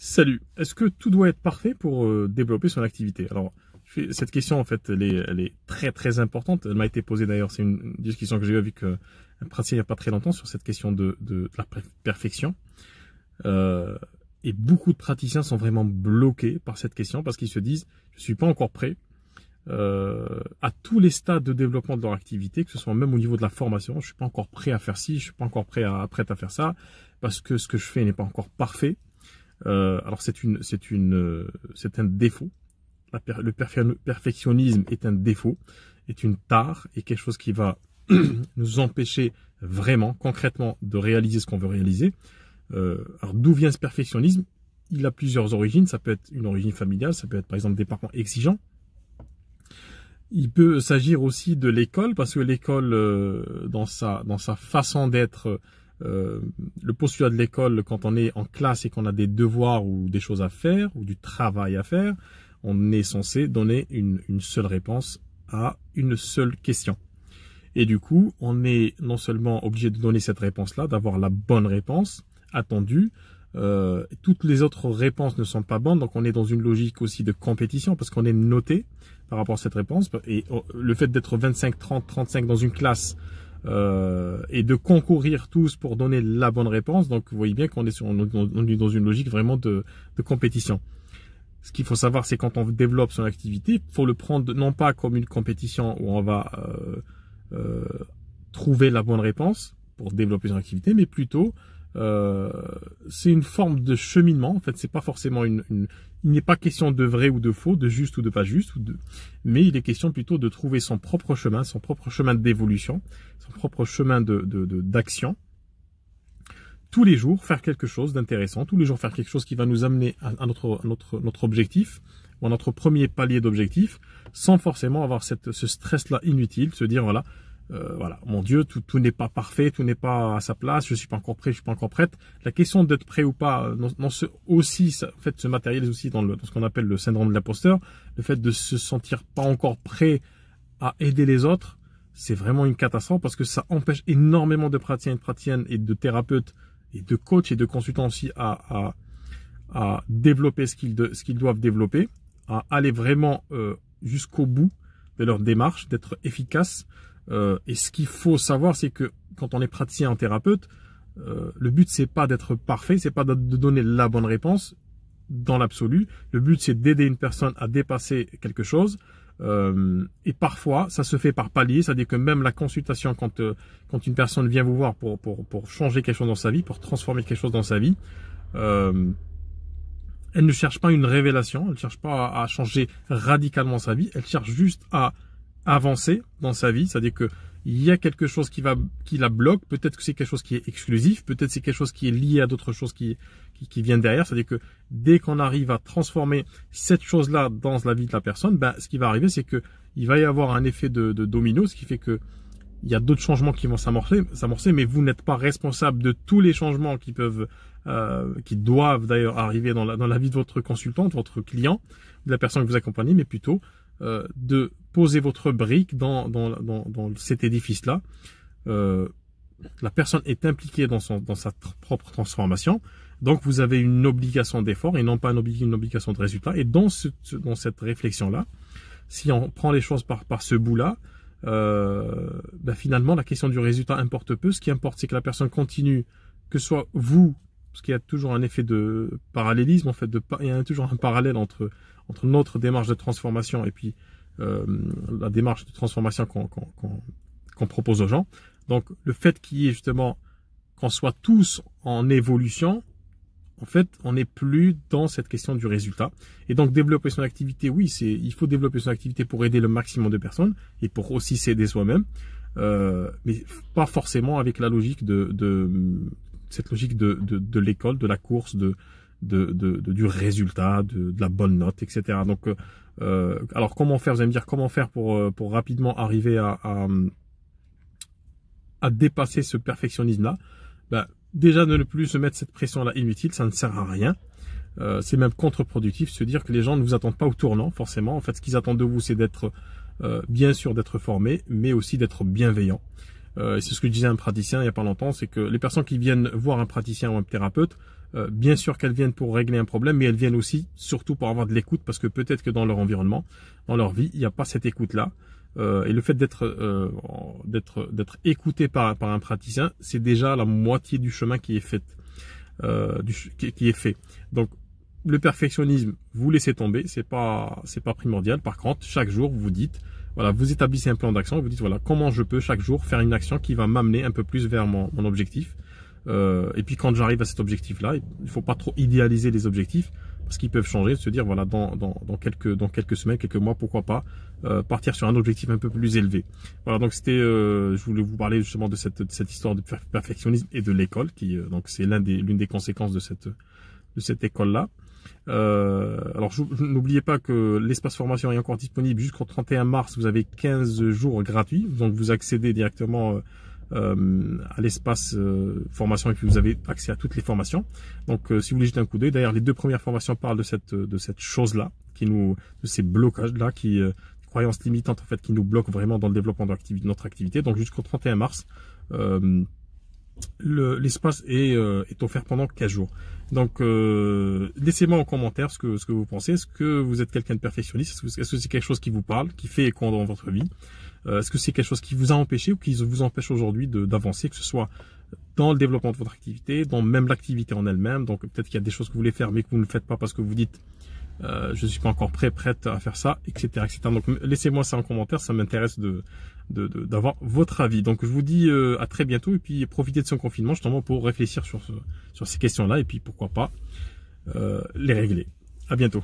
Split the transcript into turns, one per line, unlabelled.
Salut, est-ce que tout doit être parfait pour développer son activité? Alors, cette question, en fait, elle est très très importante. Elle m'a été posée d'ailleurs, c'est une discussion que j'ai eue avec un praticien il n'y a pas très longtemps sur cette question de la perfection. Et beaucoup de praticiens sont vraiment bloqués par cette question parce qu'ils se disent, je suis pas encore prêt à tous les stades de développement de leur activité, que ce soit même au niveau de la formation, je suis pas encore prêt à faire ci, je suis pas encore prêt à faire ça, parce que ce que je fais n'est pas encore parfait. Alors c'est un défaut. Le perfectionnisme est un défaut, est une tare, et quelque chose qui va nous empêcher vraiment, concrètement, de réaliser ce qu'on veut réaliser. Alors d'où vient ce perfectionnisme? Il a plusieurs origines. Ça peut être une origine familiale, ça peut être par exemple des parents exigeants. Il peut s'agir aussi de l'école, parce que l'école, dans sa façon d'être, le postulat de l'école, quand on est en classe et qu'on a des devoirs ou des choses à faire, ou du travail à faire, on est censé donner une seule réponse à une seule question. Et du coup, on est non seulement obligé de donner cette réponse-là, d'avoir la bonne réponse attendue, toutes les autres réponses ne sont pas bonnes, donc on est dans une logique aussi de compétition, parce qu'on est noté par rapport à cette réponse, et le fait d'être 25, 30, 35 dans une classe, et de concourir tous pour donner la bonne réponse, donc vous voyez bien qu'on est, on est dans une logique vraiment de compétition. Ce qu'il faut savoir, c'est quand on développe son activité, il faut le prendre non pas comme une compétition où on va trouver la bonne réponse pour développer son activité, mais plutôt c'est une forme de cheminement. En fait, c'est pas forcément il n'est pas question de vrai ou de faux, de juste ou de pas juste, mais il est question plutôt de trouver son propre chemin d'évolution, son propre chemin d'action. Tous les jours, faire quelque chose d'intéressant, tous les jours faire quelque chose qui va nous amener à notre objectif, ou à notre premier palier d'objectif, sans forcément avoir ce stress-là inutile, se dire voilà, mon Dieu, tout n'est pas parfait, tout n'est pas à sa place, je suis pas encore prêt, je suis pas encore prête. La question d'être prêt ou pas, en fait, se matérialise aussi dans ce qu'on appelle le syndrome de l'imposteur, le fait de se sentir pas encore prêt à aider les autres. C'est vraiment une catastrophe parce que ça empêche énormément de praticiens et de praticiennes et de thérapeutes et de coachs et de consultants aussi à développer ce qu'ils doivent développer, à aller vraiment jusqu'au bout de leur démarche, d'être efficace. Et ce qu'il faut savoir, c'est que quand on est praticien en thérapeute, le but c'est pas d'être parfait, c'est pas de donner la bonne réponse dans l'absolu. Le but c'est d'aider une personne à dépasser quelque chose. Et parfois, ça se fait par palier, c'est-à-dire que même la consultation, quand une personne vient vous voir pour changer quelque chose dans sa vie, pour transformer quelque chose dans sa vie, elle ne cherche pas une révélation, elle ne cherche pas à changer radicalement sa vie, elle cherche juste à avancer dans sa vie, c'est-à-dire que il y a quelque chose qui la bloque, peut-être que c'est quelque chose qui est exclusif, peut-être c'est quelque chose qui est lié à d'autres choses qui viennent derrière, c'est-à-dire que dès qu'on arrive à transformer cette chose-là dans la vie de la personne, ce qui va arriver, c'est que il va y avoir un effet de domino, ce qui fait que il y a d'autres changements qui vont s'amorcer, mais vous n'êtes pas responsable de tous les changements qui doivent d'ailleurs arriver dans la vie de votre consultant, de votre client, de la personne que vous accompagnez, mais plutôt de poser votre brique dans cet édifice-là. La personne est impliquée dans sa propre transformation, donc vous avez une obligation d'effort et non pas une obligation de résultat. Et dans cette réflexion-là, si on prend les choses par ce bout-là, finalement la question du résultat importe peu. Ce qui importe, c'est que la personne continue, que ce soit vous, parce qu'il y a toujours un effet de parallélisme, en fait, il y a toujours un parallèle entre notre démarche de transformation et puis la démarche de transformation qu'on propose aux gens. Donc le fait qu'il y ait justement qu'on soit tous en évolution, en fait, on n'est plus dans cette question du résultat. Et donc développer son activité, oui, il faut développer son activité pour aider le maximum de personnes et pour aussi s'aider soi-même, mais pas forcément avec la logique cette logique de l'école, de la course, du résultat, de la bonne note, etc. Donc, alors comment faire? Vous allez me dire comment faire pour rapidement arriver à dépasser ce perfectionnisme-là. Déjà de ne plus se mettre cette pression-là inutile, ça ne sert à rien. C'est même contre-productif, se dire que les gens ne vous attendent pas au tournant, forcément. En fait, ce qu'ils attendent de vous, c'est d'être, bien sûr, d'être formé, mais aussi d'être bienveillant. C'est ce que disait un praticien il n'y a pas longtemps, c'est que les personnes qui viennent voir un praticien ou un thérapeute Bien sûr qu'elles viennent pour régler un problème, mais elles viennent aussi surtout pour avoir de l'écoute, parce que peut-être que dans leur environnement, dans leur vie, il n'y a pas cette écoute-là. Et le fait d'être écouté par un praticien, c'est déjà la moitié du chemin qui est fait. Qui est fait. Donc le perfectionnisme, vous laissez tomber, c'est pas primordial. Par contre, chaque jour, vous vous dites, voilà, vous établissez un plan d'action, vous dites, voilà, comment je peux chaque jour faire une action qui va m'amener un peu plus vers mon objectif. Et puis quand j'arrive à cet objectif-là, il faut pas trop idéaliser les objectifs, parce qu'ils peuvent changer, se dire, voilà, dans quelques semaines, quelques mois, pourquoi pas, partir sur un objectif un peu plus élevé. Voilà, donc c'était, je voulais vous parler justement de cette histoire de perfectionnisme et de l'école, donc c'est l'une des conséquences de cette école-là. Alors n'oubliez pas que l'espace formation est encore disponible jusqu'au 31 mars. Vous avez 15 jours gratuits, donc vous accédez directement à l'espace formation et puis vous avez accès à toutes les formations. Donc si vous voulez jeter un coup d'œil, d'ailleurs les 2 premières formations parlent de cette chose-là, de ces blocages-là, croyances limitantes en fait qui nous bloquent vraiment dans le développement de notre activité. Donc jusqu'au 31 mars. L'espace est offert pendant 15 jours. Donc laissez-moi en commentaire ce que vous pensez. Est-ce que vous êtes quelqu'un de perfectionniste? Est-ce que c'est quelque chose qui vous parle, qui fait écho dans votre vie? Est-ce que c'est quelque chose qui vous a empêché ou qui vous empêche aujourd'hui d'avancer, que ce soit dans le développement de votre activité, dans même l'activité en elle-même? Donc peut-être qu'il y a des choses que vous voulez faire mais que vous ne faites pas parce que vous dites je ne suis pas encore prête à faire ça, etc., etc. Donc laissez-moi ça en commentaire, ça m'intéresse d'avoir votre avis. Donc je vous dis à très bientôt et puis profitez de ce confinement justement pour réfléchir sur ces questions-là et puis pourquoi pas les régler. À bientôt.